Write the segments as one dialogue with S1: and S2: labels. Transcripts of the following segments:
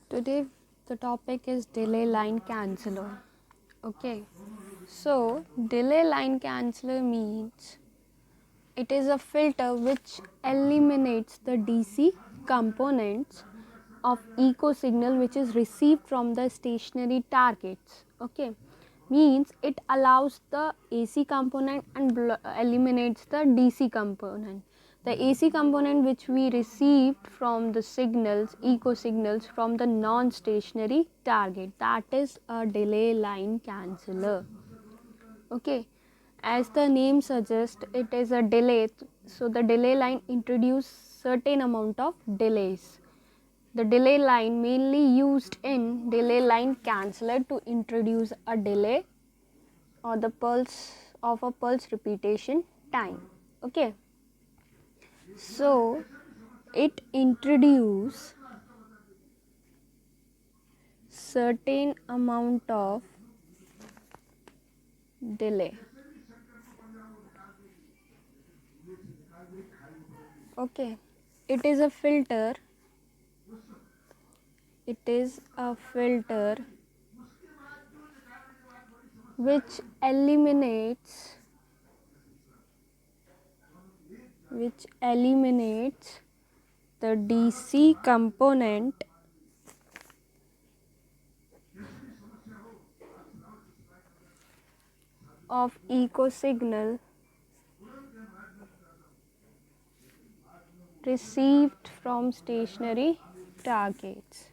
S1: Today the topic is delay line canceller. Okay, so delay line canceller means it is a filter which eliminates the DC components of echo signal which is received from the stationary targets. Okay, means it allows the AC component and eliminates the DC component. The AC component which we received from the signals, echo signals from the non-stationary target, that is a delay line canceller. Okay, as the name suggests, it is a delay, so the delay line introduce certain amount of delays. The delay line mainly used in delay line canceller to introduce a delay or the pulse of a pulse repetition time. Okay, so it introduce certain amount of delay. Okay, it is a filter which eliminates the DC component of echo signal received from stationary targets.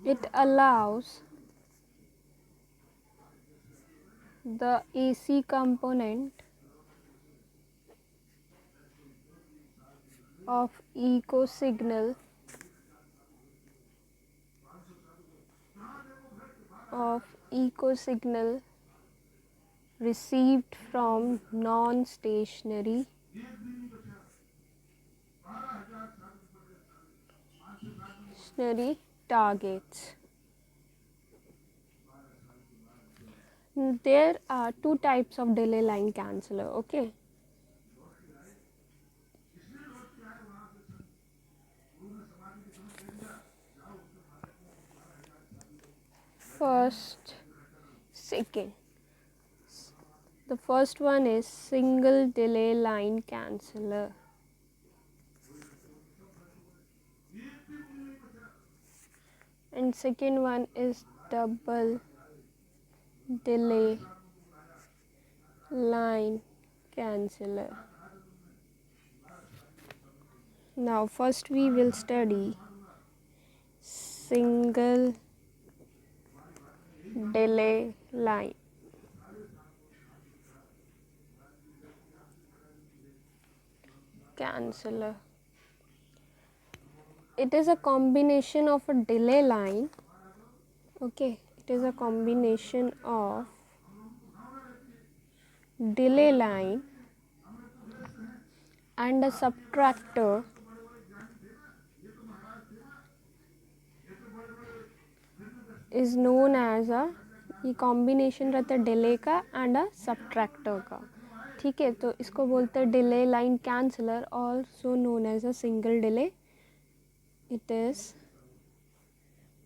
S1: It allows the AC component of echo signal received from non-stationary targets. There are two types of delay line canceller. Okay, second. The first one is single delay line canceller. And second one is double delay line canceller. Now first we will study single delay line. Canceller. It is a combination of a delay line. Okay, it is a combination of delay line and a subtractor is known as a, ये combination रहता है delay का and a subtractor का. ठीक है, तो इसको बोलते हैं delay line canceller, also known as a single delay. It is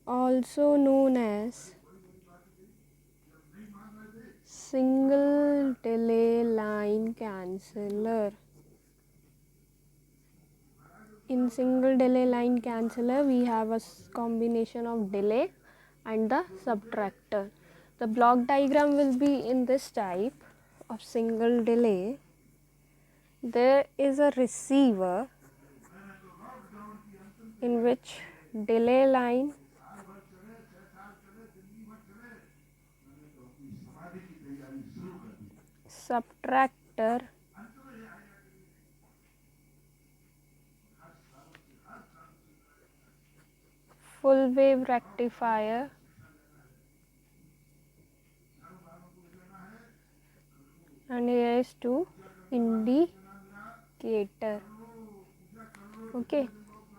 S1: also known as single delay line canceller. In single delay line canceller, we have a combination of delay and the subtractor. The block diagram will be in this type of single delay. There is a receiver in which delay line subtractor full wave rectifier and here is two indicator. Okay,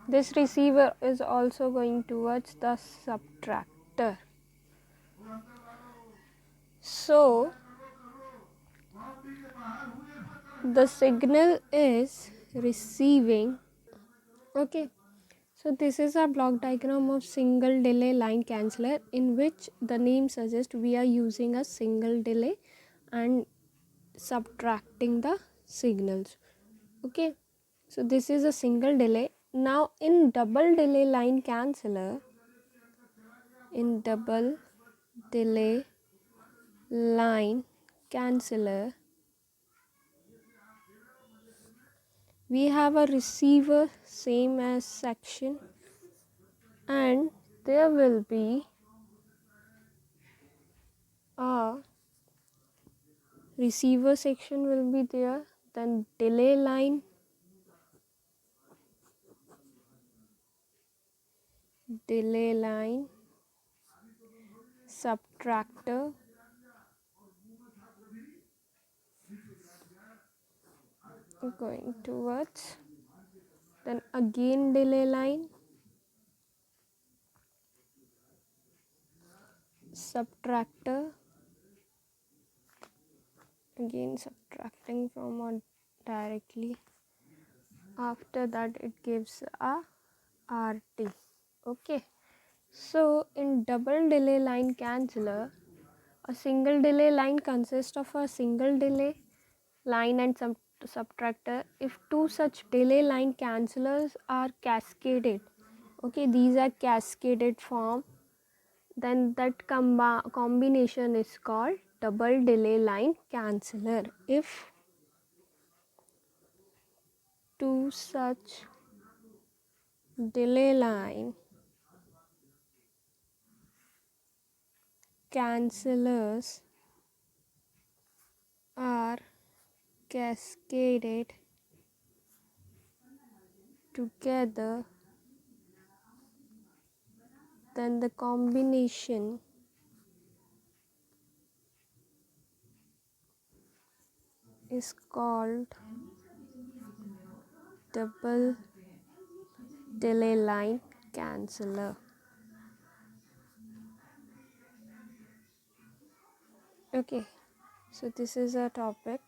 S1: this receiver is also going towards the subtractor. So the signal is receiving. Okay, so this is a block diagram of single delay line canceller, in which the name suggests we are using a single delay and subtracting the signals. Okay, so this is a single delay. Now in double delay line canceller, we have a receiver same as section, and there will be a receiver section will be there, then delay line, subtractor, going towards, then again delay line, subtractor, again subtracting from or directly. After that it gives a RT. Okay, so in double delay line canceller, a single delay line consists of a single delay line and subtractor. If two such delay line cancellers are cascaded, okay, these are cascaded form, then that combination is called double delay line canceller. If two such delay line cancellers are cascaded together, then the combination is called double delay line canceller. Okay, so this is a topic.